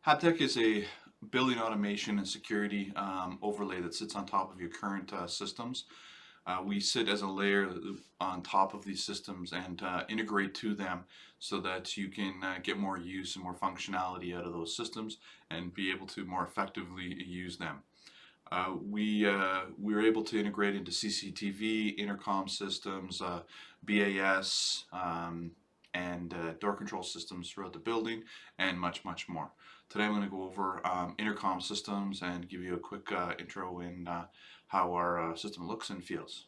Habtech is a building automation and security overlay that sits on top of your current systems. We sit as a layer on top of these systems and integrate to them so that you can get more use and more functionality out of those systems and be able to more effectively use them. We were able to integrate into CCTV, intercom systems, BAS, and door control systems throughout the building, and much, much more. Today I'm going to go over intercom systems and give you a quick intro in how our system looks and feels.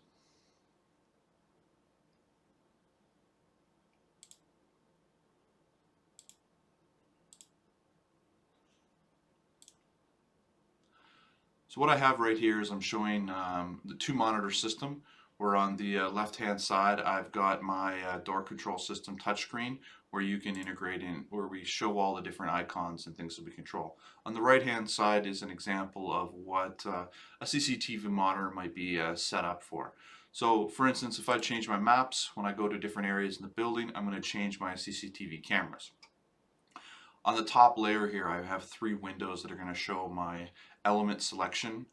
So what I have right here is I'm showing the two monitor system, where on the left hand side I've got my door control system touchscreen where you can integrate in, where we show all the different icons and things that we control. On the right hand side is an example of what a CCTV monitor might be set up for. So for instance, if I change my maps, when I go to different areas in the building, I'm going to change my CCTV cameras. On the top layer here, I have three windows that are going to show my element selection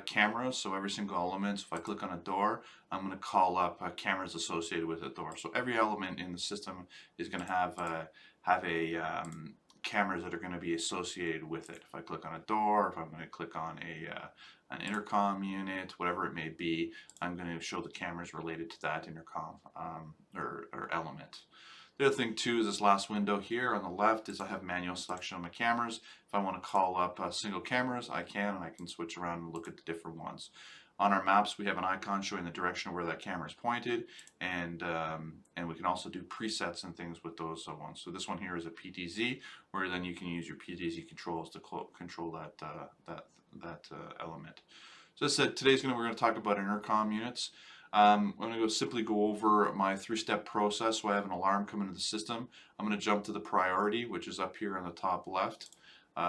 cameras. So every single element, if I click on a door, I'm going to call up cameras associated with the door. So every element in the system is going to have cameras that are going to be associated with it. If I click on a door, if I'm going to click on an intercom unit, whatever it may be, I'm going to show the cameras related to that intercom or element. The other thing too is this last window here on the left is I have manual selection on my cameras. If I want to call up single cameras, I can, and I can switch around and look at the different ones. On our maps, we have an icon showing the direction of where that camera is pointed, and we can also do presets and things with those ones. So this one here is a PTZ, where then you can use your PTZ controls to control that element. So as I said, we're going to talk about intercom units. I'm going to simply go over my three-step process. So I have an alarm come into the system. I'm going to jump to the priority, which is up here on the top left.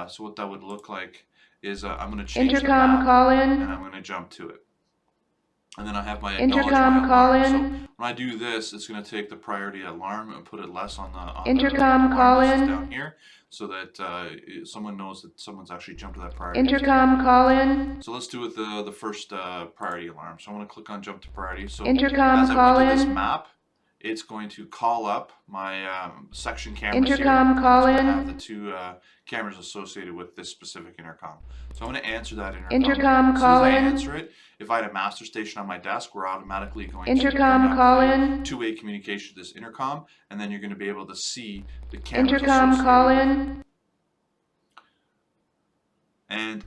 So what that would look like is I'm going to change the map, and I'm going to jump to it. And then I have my acknowledge my alarm. So when I do this, it's going to take the priority alarm and put it less on the alarm list down here, so that someone knows that someone's actually jumped to that priority. Intercom call in. So let's do with the first priority alarm. So I'm going to click on jump to priority. So Intercom as I call went to in. this map, it's going to call up my section cameras Intercom here. call it's in. going to have the two cameras associated with this specific intercom. So I'm going to answer that intercom. Intercom call in. As soon as I answer it, if I had a master station on my desk, we're automatically going Intercom to bring call up in. two-way communication to this intercom, and then you're going to be able to see the cameras Intercom associated call with it. in. And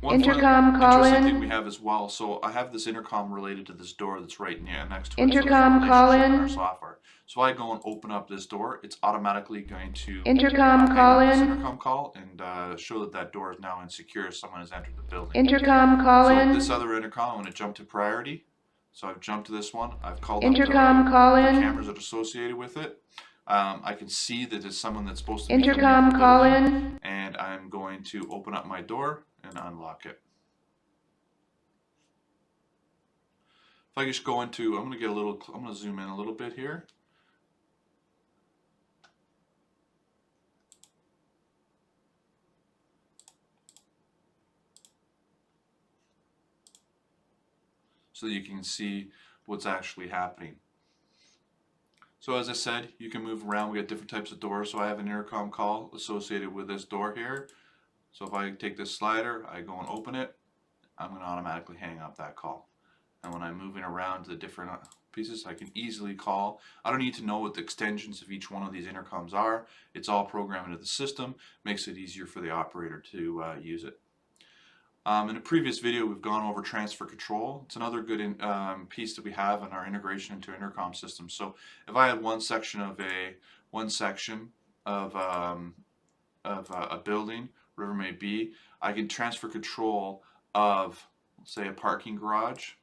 one Intercom call interesting in. thing we have as well, so I have this intercom related to this door that's right next to it. Intercom so call in in. our software. So I go and open up this door, it's automatically going to Intercom hang call up this in. intercom call and show that that door is now insecure as someone has entered the building. Intercom call So in. this other intercom, I'm going to jump to priority. So I've jumped to this one. I've called Intercom up call the in. cameras that are associated with it. I can see that it's someone that's supposed to be Intercom coming into the call building, in. and I'm going to open up my door and unlock it. If I just go into, I'm going to zoom in a little bit here. So that you can see what's actually happening. So as I said, you can move around. We got different types of doors. So I have an intercom call associated with this door here. So if I take this slider, I go and open it, I'm going to automatically hang up that call. And when I'm moving around to the different pieces, I can easily call. I don't need to know what the extensions of each one of these intercoms are. It's all programmed into the system. Makes it easier for the operator to use it. In a previous video, we've gone over transfer control. It's another good piece that we have in our integration into intercom systems. So if I had one section of a building, whatever it may be, I can transfer control of, say, a parking garage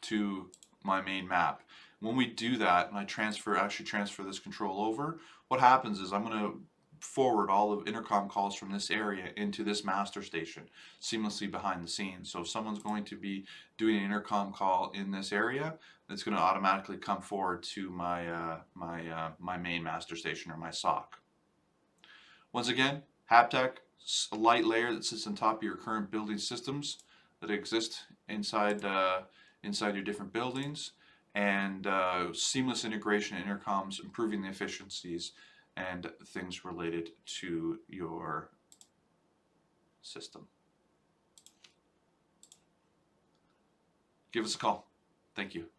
to my main map. When we do that, and I actually transfer this control over, what happens is I'm going to forward all of intercom calls from this area into this master station seamlessly behind the scenes. So if someone's going to be doing an intercom call in this area, it's going to automatically come forward to my my main master station or my SOC. Once again, Habtech, a light layer that sits on top of your current building systems that exist inside inside your different buildings, and seamless integration in intercoms, improving the efficiencies and things related to your system. Give us a call. Thank you.